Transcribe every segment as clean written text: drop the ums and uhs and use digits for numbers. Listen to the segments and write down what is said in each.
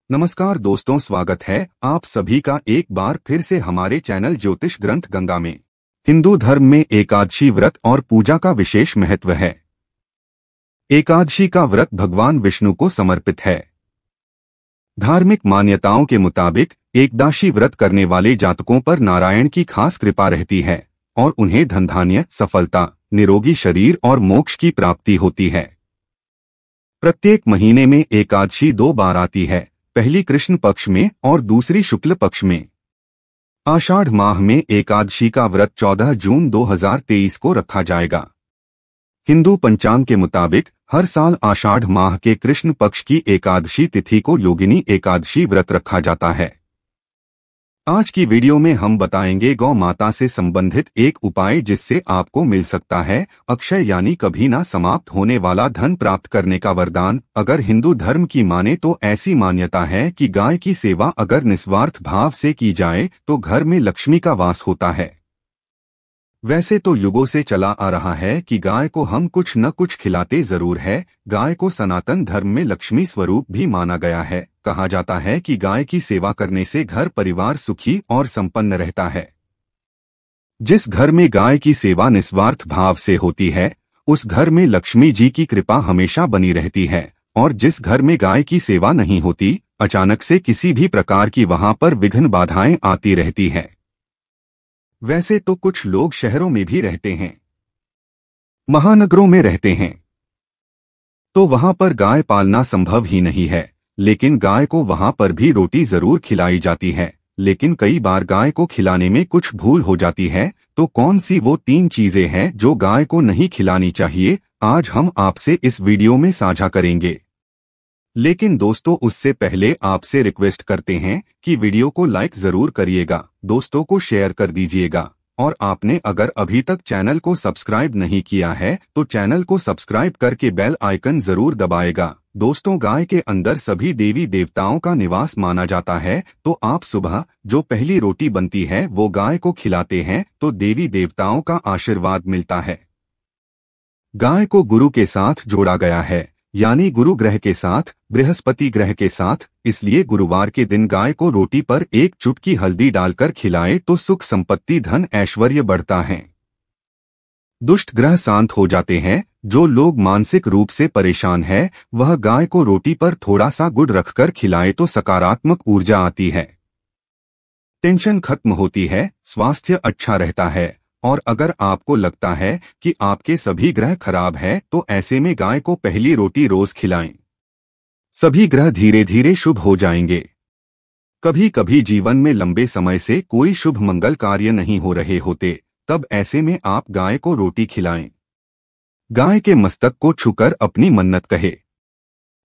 नमस्कार दोस्तों, स्वागत है आप सभी का एक बार फिर से हमारे चैनल ज्योतिष ग्रंथ गंगा में। हिंदू धर्म में एकादशी व्रत और पूजा का विशेष महत्व है। एकादशी का व्रत भगवान विष्णु को समर्पित है। धार्मिक मान्यताओं के मुताबिक एकादशी व्रत करने वाले जातकों पर नारायण की खास कृपा रहती है और उन्हें धन धान्य, सफलता, निरोगी शरीर और मोक्ष की प्राप्ति होती है। प्रत्येक महीने में एकादशी 2 बार आती है, पहली कृष्ण पक्ष में और दूसरी शुक्ल पक्ष में। आषाढ़ माह में एकादशी का व्रत 14 जून 2023 को रखा जाएगा। हिंदू पंचांग के मुताबिक हर साल आषाढ़ माह के कृष्ण पक्ष की एकादशी तिथि को योगिनी एकादशी व्रत रखा जाता है। आज की वीडियो में हम बताएंगे गौ माता से संबंधित एक उपाय जिससे आपको मिल सकता है अक्षय यानी कभी ना समाप्त होने वाला धन प्राप्त करने का वरदान। अगर हिंदू धर्म की माने तो ऐसी मान्यता है कि गाय की सेवा अगर निस्वार्थ भाव से की जाए तो घर में लक्ष्मी का वास होता है। वैसे तो युगों से चला आ रहा है कि गाय को हम कुछ न कुछ खिलाते जरूर है। गाय को सनातन धर्म में लक्ष्मी स्वरूप भी माना गया है। कहा जाता है कि गाय की सेवा करने से घर परिवार सुखी और संपन्न रहता है। जिस घर में गाय की सेवा निस्वार्थ भाव से होती है उस घर में लक्ष्मी जी की कृपा हमेशा बनी रहती है, और जिस घर में गाय की सेवा नहीं होती अचानक से किसी भी प्रकार की वहां पर विघ्न बाधाएं आती रहती है। वैसे तो कुछ लोग शहरों में भी रहते हैं, महानगरों में रहते हैं, तो वहां पर गाय पालना संभव ही नहीं है, लेकिन गाय को वहां पर भी रोटी जरूर खिलाई जाती है। लेकिन कई बार गाय को खिलाने में कुछ भूल हो जाती है। तो कौन सी वो 3 चीजें हैं जो गाय को नहीं खिलानी चाहिए, आज हम आपसे इस वीडियो में साझा करेंगे। लेकिन दोस्तों, उससे पहले आपसे रिक्वेस्ट करते हैं कि वीडियो को लाइक जरूर करिएगा, दोस्तों को शेयर कर दीजिएगा, और आपने अगर अभी तक चैनल को सब्सक्राइब नहीं किया है तो चैनल को सब्सक्राइब करके बेल आइकन जरूर दबाएगा। दोस्तों, गाय के अंदर सभी देवी देवताओं का निवास माना जाता है, तो आप सुबह जो पहली रोटी बनती है वो गाय को खिलाते हैं तो देवी देवताओं का आशीर्वाद मिलता है। गाय को गुरु के साथ जोड़ा गया है, यानी गुरु ग्रह के साथ, बृहस्पति ग्रह के साथ, इसलिए गुरुवार के दिन गाय को रोटी पर 1 चुटकी हल्दी डालकर खिलाए तो सुख संपत्ति धन ऐश्वर्य बढ़ता है। दुष्ट ग्रह शांत हो जाते हैं। जो लोग मानसिक रूप से परेशान है वह गाय को रोटी पर थोड़ा सा गुड़ रखकर खिलाए तो सकारात्मक ऊर्जा आती है, टेंशन खत्म होती है, स्वास्थ्य अच्छा रहता है। और अगर आपको लगता है कि आपके सभी ग्रह खराब है तो ऐसे में गाय को पहली रोटी रोज खिलाएं, सभी ग्रह धीरे धीरे शुभ हो जाएंगे। कभी कभी जीवन में लंबे समय से कोई शुभ मंगल कार्य नहीं हो रहे होते, तब ऐसे में आप गाय को रोटी खिलाएं। गाय के मस्तक को छूकर अपनी मन्नत कहे,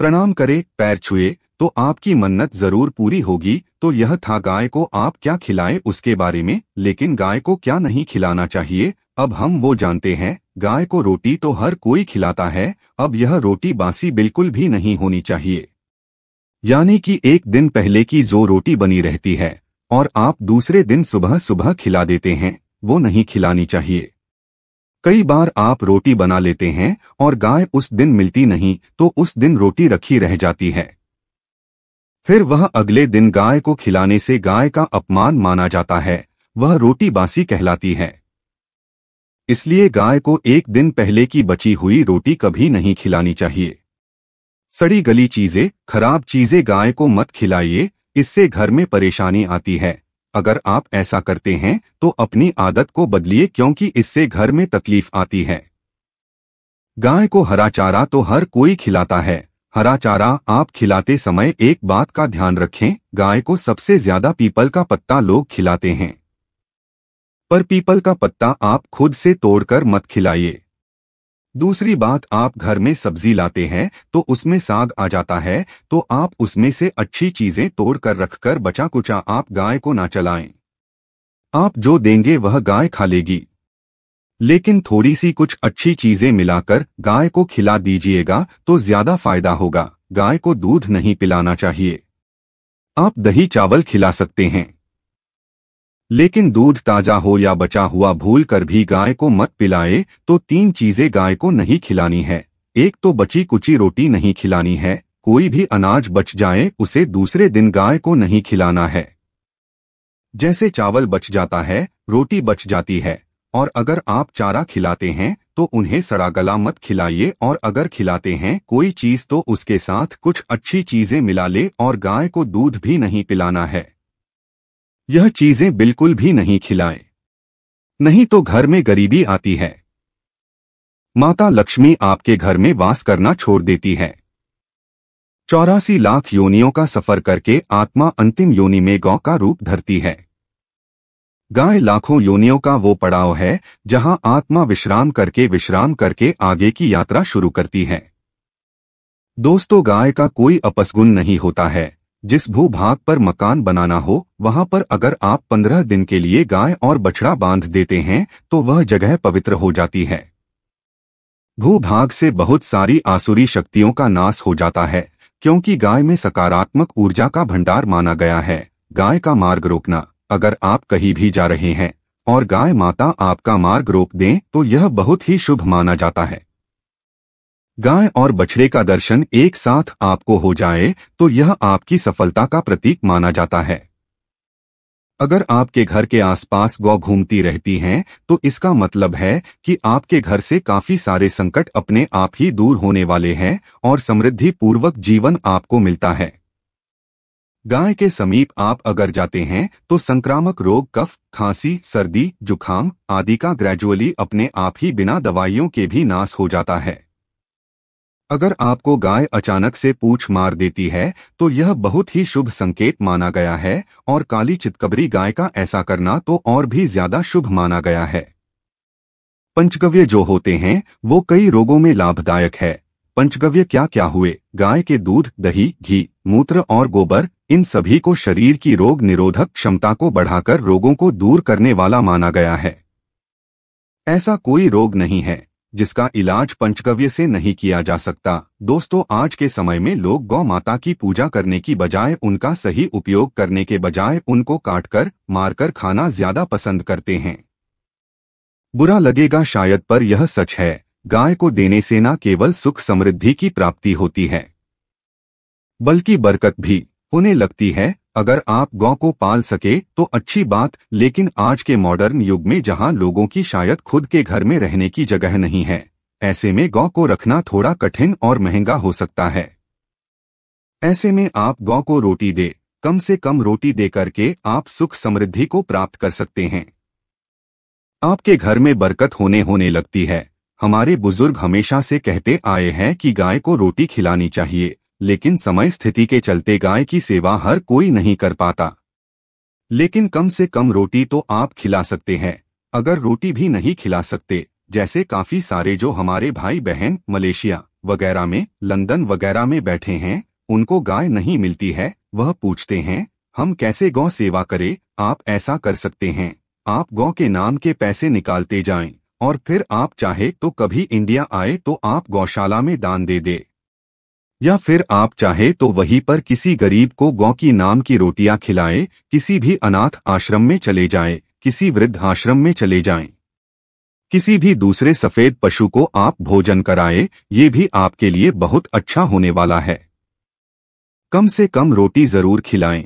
प्रणाम करे, पैर छुए तो आपकी मन्नत जरूर पूरी होगी। तो यह था गाय को आप क्या खिलाएं उसके बारे में। लेकिन गाय को क्या नहीं खिलाना चाहिए, अब हम वो जानते हैं। गाय को रोटी तो हर कोई खिलाता है, अब यह रोटी बासी बिल्कुल भी नहीं होनी चाहिए, यानी कि एक दिन पहले की जो रोटी बनी रहती है और आप दूसरे दिन सुबह सुबह खिला देते हैं, वो नहीं खिलानी चाहिए। कई बार आप रोटी बना लेते हैं और गाय उस दिन मिलती नहीं तो उस दिन रोटी रखी रह जाती है, फिर वह अगले दिन गाय को खिलाने से गाय का अपमान माना जाता है, वह रोटी बासी कहलाती है। इसलिए गाय को एक दिन पहले की बची हुई रोटी कभी नहीं खिलानी चाहिए। सड़ी गली चीजें, खराब चीजें गाय को मत खिलाइए, इससे घर में परेशानी आती है। अगर आप ऐसा करते हैं तो अपनी आदत को बदलिए, क्योंकि इससे घर में तकलीफ आती है। गाय को हरा चारा तो हर कोई खिलाता है। हरा चारा आप खिलाते समय एक बात का ध्यान रखें, गाय को सबसे ज्यादा पीपल का पत्ता लोग खिलाते हैं, पर पीपल का पत्ता आप खुद से तोड़कर मत खिलाइए। दूसरी बात, आप घर में सब्जी लाते हैं तो उसमें साग आ जाता है, तो आप उसमें से अच्छी चीजें तोड़कर रखकर बचा कुचा आप गाय को ना चलाएं। आप जो देंगे वह गाय खा लेगी, लेकिन थोड़ी सी कुछ अच्छी चीजें मिलाकर गाय को खिला दीजिएगा तो ज्यादा फायदा होगा। गाय को दूध नहीं पिलाना चाहिए। आप दही चावल खिला सकते हैं, लेकिन दूध ताजा हो या बचा हुआ भूल कर भी गाय को मत पिलाए। तो 3 चीजें गाय को नहीं खिलानी है। एक तो बची कुची रोटी नहीं खिलानी है, कोई भी अनाज बच जाए उसे दूसरे दिन गाय को नहीं खिलाना है। जैसे चावल बच जाता है, रोटी बच जाती है, और अगर आप चारा खिलाते हैं तो उन्हें सड़ा गला मत खिलाइए, और अगर खिलाते हैं कोई चीज तो उसके साथ कुछ अच्छी चीजें मिला ले, और गाय को दूध भी नहीं पिलाना है। यह चीजें बिल्कुल भी नहीं खिलाएं, नहीं तो घर में गरीबी आती है। माता लक्ष्मी आपके घर में वास करना छोड़ देती है। 84 लाख योनियों का सफर करके आत्मा अंतिम योनि में गौ का रूप धरती है। गाय लाखों योनियों का वो पड़ाव है जहां आत्मा विश्राम करके आगे की यात्रा शुरू करती है। दोस्तों, गाय का कोई अपसगुन नहीं होता है। जिस भूभाग पर मकान बनाना हो वहां पर अगर आप 15 दिन के लिए गाय और बछड़ा बांध देते हैं तो वह जगह पवित्र हो जाती है। भूभाग से बहुत सारी आसुरी शक्तियों का नाश हो जाता है, क्योंकि गाय में सकारात्मक ऊर्जा का भंडार माना गया है। गाय का मार्ग रोकना, अगर आप कहीं भी जा रहे हैं और गाय माता आपका मार्ग रोक दें तो यह बहुत ही शुभ माना जाता है। गाय और बछड़े का दर्शन एक साथ आपको हो जाए तो यह आपकी सफलता का प्रतीक माना जाता है। अगर आपके घर के आसपास गौ घूमती रहती हैं तो इसका मतलब है कि आपके घर से काफी सारे संकट अपने आप ही दूर होने वाले हैं और समृद्धि पूर्वक जीवन आपको मिलता है। गाय के समीप आप अगर जाते हैं तो संक्रामक रोग, कफ, खांसी, सर्दी, जुखाम आदि का ग्रेजुअली अपने आप ही बिना दवाइयों के भी नाश हो जाता है। अगर आपको गाय अचानक से पूंछ मार देती है तो यह बहुत ही शुभ संकेत माना गया है, और काली चितकबरी गाय का ऐसा करना तो और भी ज्यादा शुभ माना गया है। पंचगव्य जो होते हैं वो कई रोगों में लाभदायक है। पंचगव्य क्या क्या हुए? गाय के दूध, दही, घी, मूत्र और गोबर, इन सभी को शरीर की रोग निरोधक क्षमता को बढ़ाकर रोगों को दूर करने वाला माना गया है। ऐसा कोई रोग नहीं है जिसका इलाज पंचगव्य से नहीं किया जा सकता। दोस्तों, आज के समय में लोग गौ माता की पूजा करने की बजाय उनका सही उपयोग करने के बजाय उनको काटकर मारकर खाना ज्यादा पसंद करते हैं। बुरा लगेगा शायद, पर यह सच है। गाय को देने से न केवल सुख समृद्धि की प्राप्ति होती है बल्कि बरकत भी होने लगती है। अगर आप गौ को पाल सके तो अच्छी बात, लेकिन आज के मॉडर्न युग में जहां लोगों की शायद खुद के घर में रहने की जगह नहीं है, ऐसे में गौ को रखना थोड़ा कठिन और महंगा हो सकता है। ऐसे में आप गौ को रोटी दे, कम से कम रोटी दे करके आप सुख समृद्धि को प्राप्त कर सकते हैं। आपके घर में बरकत होने लगती है। हमारे बुजुर्ग हमेशा से कहते आए हैं कि गाय को रोटी खिलानी चाहिए, लेकिन समय स्थिति के चलते गाय की सेवा हर कोई नहीं कर पाता। लेकिन कम से कम रोटी तो आप खिला सकते हैं। अगर रोटी भी नहीं खिला सकते, जैसे काफी सारे जो हमारे भाई बहन मलेशिया वगैरह में, लंदन वगैरह में बैठे हैं, उनको गाय नहीं मिलती है, वह पूछते हैं हम कैसे गौ सेवा करें। आप ऐसा कर सकते हैं, आप गौ के नाम के पैसे निकालते जाएं, और फिर आप चाहे तो कभी इंडिया आए तो आप गौशाला में दान दे दे, या फिर आप चाहे तो वहीं पर किसी गरीब को गौ की नाम की रोटियां खिलाए, किसी भी अनाथ आश्रम में चले जाएं, किसी वृद्ध आश्रम में चले जाएं, किसी भी दूसरे सफेद पशु को आप भोजन कराए, ये भी आपके लिए बहुत अच्छा होने वाला है। कम से कम रोटी जरूर खिलाएं।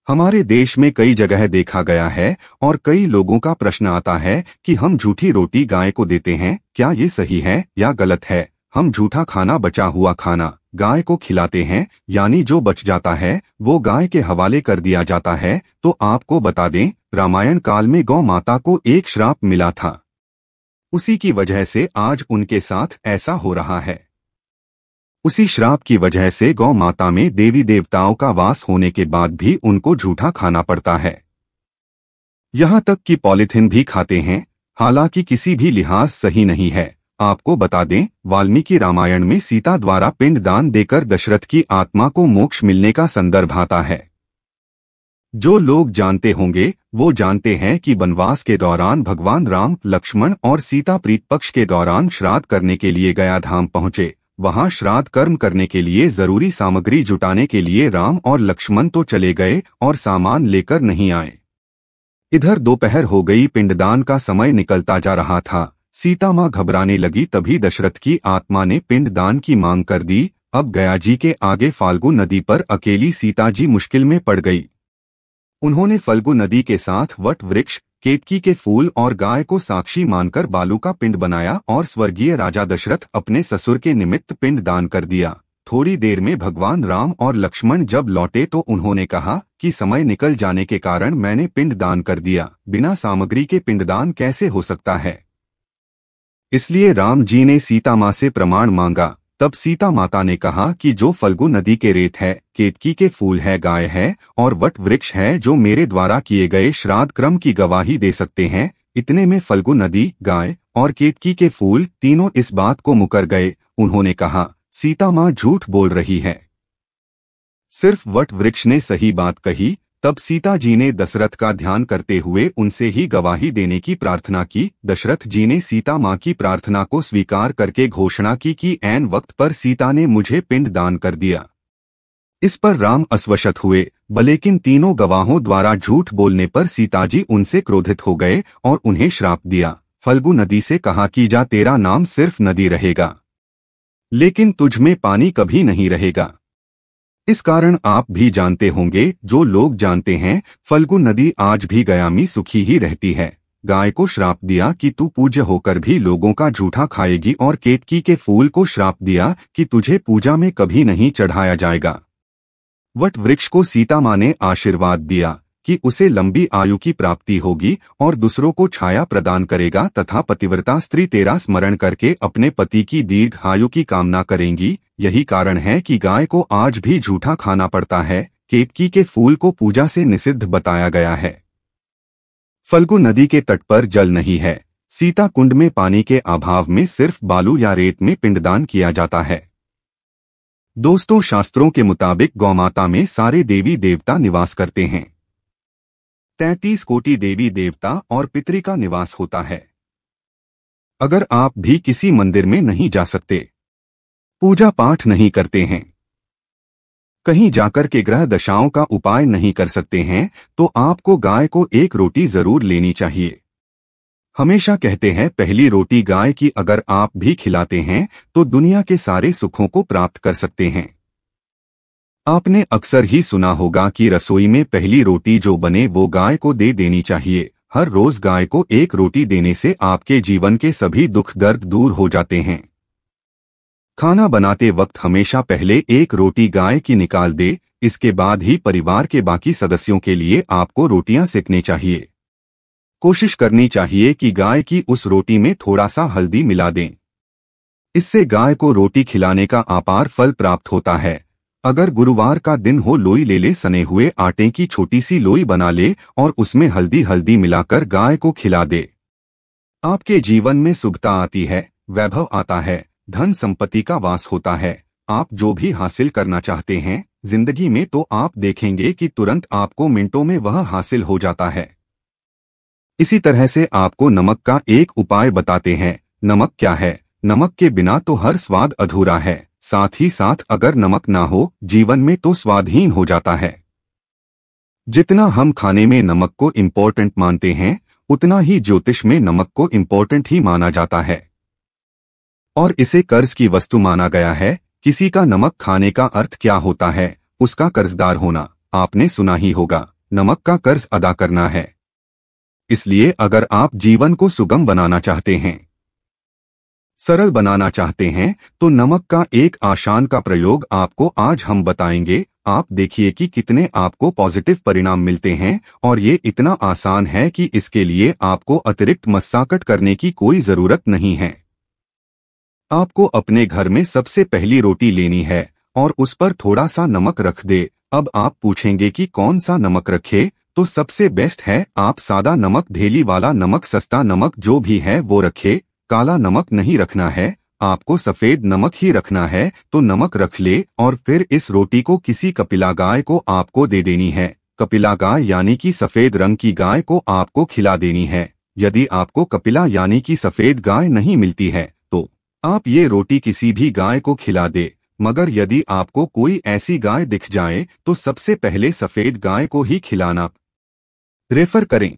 हमारे देश में कई जगह देखा गया है और कई लोगों का प्रश्न आता है कि हम झूठी रोटी गाय को देते हैं, क्या ये सही है या गलत है? हम झूठा खाना, बचा हुआ खाना गाय को खिलाते हैं, यानी जो बच जाता है वो गाय के हवाले कर दिया जाता है। तो आपको बता दें, रामायण काल में गौ माता को एक श्राप मिला था, उसी की वजह से आज उनके साथ ऐसा हो रहा है। उसी श्राप की वजह से गौ माता में देवी देवताओं का वास होने के बाद भी उनको झूठा खाना पड़ता है। यहाँ तक कि पॉलिथीन भी खाते हैं, हालांकि किसी भी लिहाज सही नहीं है। आपको बता दें, वाल्मीकि रामायण में सीता द्वारा पिंडदान देकर दशरथ की आत्मा को मोक्ष मिलने का संदर्भ आता है। जो लोग जानते होंगे वो जानते हैं कि वनवास के दौरान भगवान राम, लक्ष्मण और सीता प्रीत पक्ष के दौरान श्राद्ध करने के लिए गया धाम पहुंचे। वहां श्राद्ध कर्म करने के लिए जरूरी सामग्री जुटाने के लिए राम और लक्ष्मण तो चले गए और सामान लेकर नहीं आए। इधर दोपहर हो गई, पिंडदान का समय निकलता जा रहा था। सीता मां घबराने लगी, तभी दशरथ की आत्मा ने पिंडदान की मांग कर दी। अब गया जी के आगे फाल्गु नदी पर अकेली सीता जी मुश्किल में पड़ गई। उन्होंने फाल्गु नदी के साथ वट वृक्ष, केतकी के फूल और गाय को साक्षी मानकर बालू का पिंड बनाया और स्वर्गीय राजा दशरथ अपने ससुर के निमित्त पिंड दान कर दिया। थोड़ी देर में भगवान राम और लक्ष्मण जब लौटे तो उन्होंने कहा कि समय निकल जाने के कारण मैंने पिंड दान कर दिया, बिना सामग्री के पिंडदान कैसे हो सकता है। इसलिए राम जी ने सीता माँ से प्रमाण मांगा। तब सीता माता ने कहा कि जो फाल्गु नदी के रेत है, केतकी के फूल है, गाय है और वट वृक्ष है जो मेरे द्वारा किए गए श्राद्ध क्रम की गवाही दे सकते हैं, इतने में फाल्गु नदी, गाय और केतकी के फूल तीनों इस बात को मुकर गए। उन्होंने कहा, सीता माँ झूठ बोल रही है, सिर्फ वट वृक्ष ने सही बात कही। तब सीता जी ने दशरथ का ध्यान करते हुए उनसे ही गवाही देने की प्रार्थना की। दशरथ जी ने सीता माँ की प्रार्थना को स्वीकार करके घोषणा की कि ऐन वक्त पर सीता ने मुझे पिंड दान कर दिया। इस पर राम अस्वशत हुए, लेकिन तीनों गवाहों द्वारा झूठ बोलने पर सीता जी उनसे क्रोधित हो गए और उन्हें श्राप दिया। फाल्गु नदी से कहा कि जा, तेरा नाम सिर्फ नदी रहेगा, लेकिन तुझ में पानी कभी नहीं रहेगा। इस कारण आप भी जानते होंगे, जो लोग जानते हैं, फाल्गु नदी आज भी गया में सुखी ही रहती है। गाय को श्राप दिया कि तू पूज्य होकर भी लोगों का जूठा खाएगी और केतकी के फूल को श्राप दिया कि तुझे पूजा में कभी नहीं चढ़ाया जाएगा। वट वृक्ष को सीता माँ ने आशीर्वाद दिया कि उसे लंबी आयु की प्राप्ति होगी और दूसरों को छाया प्रदान करेगा तथा पतिव्रता स्त्री तेरा स्मरण करके अपने पति की दीर्घ आयु की कामना करेंगी। यही कारण है कि गाय को आज भी झूठा खाना पड़ता है। केतकी के फूल को पूजा से निषिद्ध बताया गया है। फाल्गु नदी के तट पर जल नहीं है। सीता कुंड में पानी के अभाव में सिर्फ बालू या रेत में पिंडदान किया जाता है। दोस्तों, शास्त्रों के मुताबिक गौमाता में सारे देवी देवता निवास करते हैं। 33 कोटि देवी देवता और पितृ का निवास होता है। अगर आप भी किसी मंदिर में नहीं जा सकते, पूजा पाठ नहीं करते हैं, कहीं जाकर के ग्रह दशाओं का उपाय नहीं कर सकते हैं, तो आपको गाय को एक रोटी जरूर लेनी चाहिए। हमेशा कहते हैं, पहली रोटी गाय की अगर आप भी खिलाते हैं तो दुनिया के सारे सुखों को प्राप्त कर सकते हैं। आपने अक्सर ही सुना होगा कि रसोई में पहली रोटी जो बने वो गाय को दे देनी चाहिए। हर रोज गाय को एक रोटी देने से आपके जीवन के सभी दुख दर्द दूर हो जाते हैं। खाना बनाते वक्त हमेशा पहले एक रोटी गाय की निकाल दे, इसके बाद ही परिवार के बाकी सदस्यों के लिए आपको रोटियां सेकनी चाहिए। कोशिश करनी चाहिए कि गाय की उस रोटी में थोड़ा सा हल्दी मिला दें। इससे गाय को रोटी खिलाने का अपार फल प्राप्त होता है। अगर गुरुवार का दिन हो, लोई ले ले, सने हुए आटे की छोटी सी लोई बना ले और उसमें हल्दी मिलाकर गाय को खिला दे। आपके जीवन में सुखता आती है, वैभव आता है, धन संपत्ति का वास होता है। आप जो भी हासिल करना चाहते हैं जिंदगी में, तो आप देखेंगे कि तुरंत आपको मिनटों में वह हासिल हो जाता है। इसी तरह से आपको नमक का एक उपाय बताते हैं। नमक क्या है? नमक के बिना तो हर स्वाद अधूरा है। साथ ही साथ अगर नमक ना हो जीवन में तो स्वादहीन हो जाता है। जितना हम खाने में नमक को इम्पोर्टेंट मानते हैं, उतना ही ज्योतिष में नमक को इम्पोर्टेंट ही माना जाता है और इसे कर्ज की वस्तु माना गया है। किसी का नमक खाने का अर्थ क्या होता है? उसका कर्जदार होना। आपने सुना ही होगा, नमक का कर्ज अदा करना है। इसलिए अगर आप जीवन को सुगम बनाना चाहते हैं, सरल बनाना चाहते हैं, तो नमक का एक आसान का प्रयोग आपको आज हम बताएंगे। आप देखिए कि कितने आपको पॉजिटिव परिणाम मिलते हैं और ये इतना आसान है कि इसके लिए आपको अतिरिक्त मशक्कत करने की कोई जरूरत नहीं है। आपको अपने घर में सबसे पहली रोटी लेनी है और उस पर थोड़ा सा नमक रख दे। अब आप पूछेंगे कि कौन सा नमक रखे? तो सबसे बेस्ट है आप सादा नमक, ढेली वाला नमक, सस्ता नमक जो भी है वो रखे। काला नमक नहीं रखना है, आपको सफेद नमक ही रखना है। तो नमक रख ले और फिर इस रोटी को किसी कपिला गाय को आपको दे देनी है। कपिला गाय यानी कि सफेद रंग की गाय को आपको खिला देनी है। यदि आपको कपिला यानी कि सफेद गाय नहीं मिलती है तो आप ये रोटी किसी भी गाय को खिला दे, मगर यदि आपको कोई ऐसी गाय दिख जाए तो सबसे पहले सफेद गाय को ही खिलाना रेफर करें।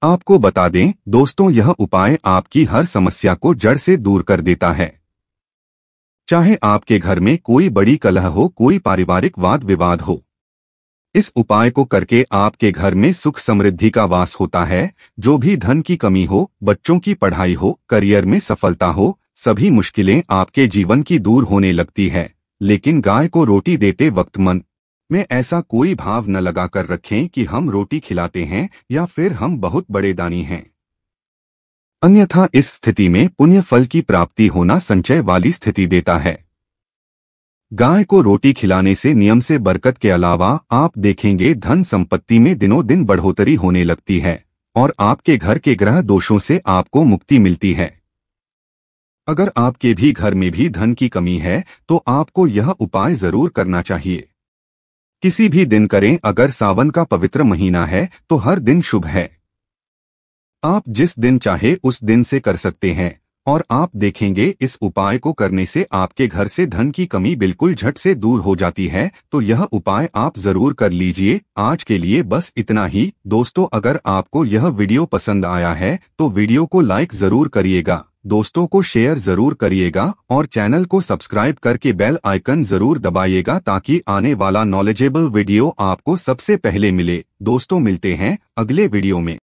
आपको बता दें दोस्तों, यह उपाय आपकी हर समस्या को जड़ से दूर कर देता है। चाहे आपके घर में कोई बड़ी कलह हो, कोई पारिवारिक वाद विवाद हो, इस उपाय को करके आपके घर में सुख समृद्धि का वास होता है। जो भी धन की कमी हो, बच्चों की पढ़ाई हो, करियर में सफलता हो, सभी मुश्किलें आपके जीवन की दूर होने लगती है। लेकिन गाय को रोटी देते वक्त मन में ऐसा कोई भाव न लगा कर रखें कि हम रोटी खिलाते हैं या फिर हम बहुत बड़े दानी हैं। अन्यथा इस स्थिति में पुण्य फल की प्राप्ति होना संचय वाली स्थिति देता है। गाय को रोटी खिलाने से नियम से बरकत के अलावा आप देखेंगे धन संपत्ति में दिनों दिन बढ़ोतरी होने लगती है और आपके घर के ग्रह दोषों से आपको मुक्ति मिलती है। अगर आपके भी घर में भी धन की कमी है तो आपको यह उपाय जरूर करना चाहिए। किसी भी दिन करें, अगर सावन का पवित्र महीना है तो हर दिन शुभ है। आप जिस दिन चाहे उस दिन से कर सकते हैं और आप देखेंगे इस उपाय को करने से आपके घर से धन की कमी बिल्कुल झट से दूर हो जाती है। तो यह उपाय आप जरूर कर लीजिए। आज के लिए बस इतना ही। दोस्तों, अगर आपको यह वीडियो पसंद आया है तो वीडियो को लाइक जरूर करिएगा, दोस्तों को शेयर जरूर करिएगा और चैनल को सब्सक्राइब करके बेल आइकन जरूर दबाइएगा ताकि आने वाला नॉलेजेबल वीडियो आपको सबसे पहले मिले। दोस्तों, मिलते हैं अगले वीडियो में।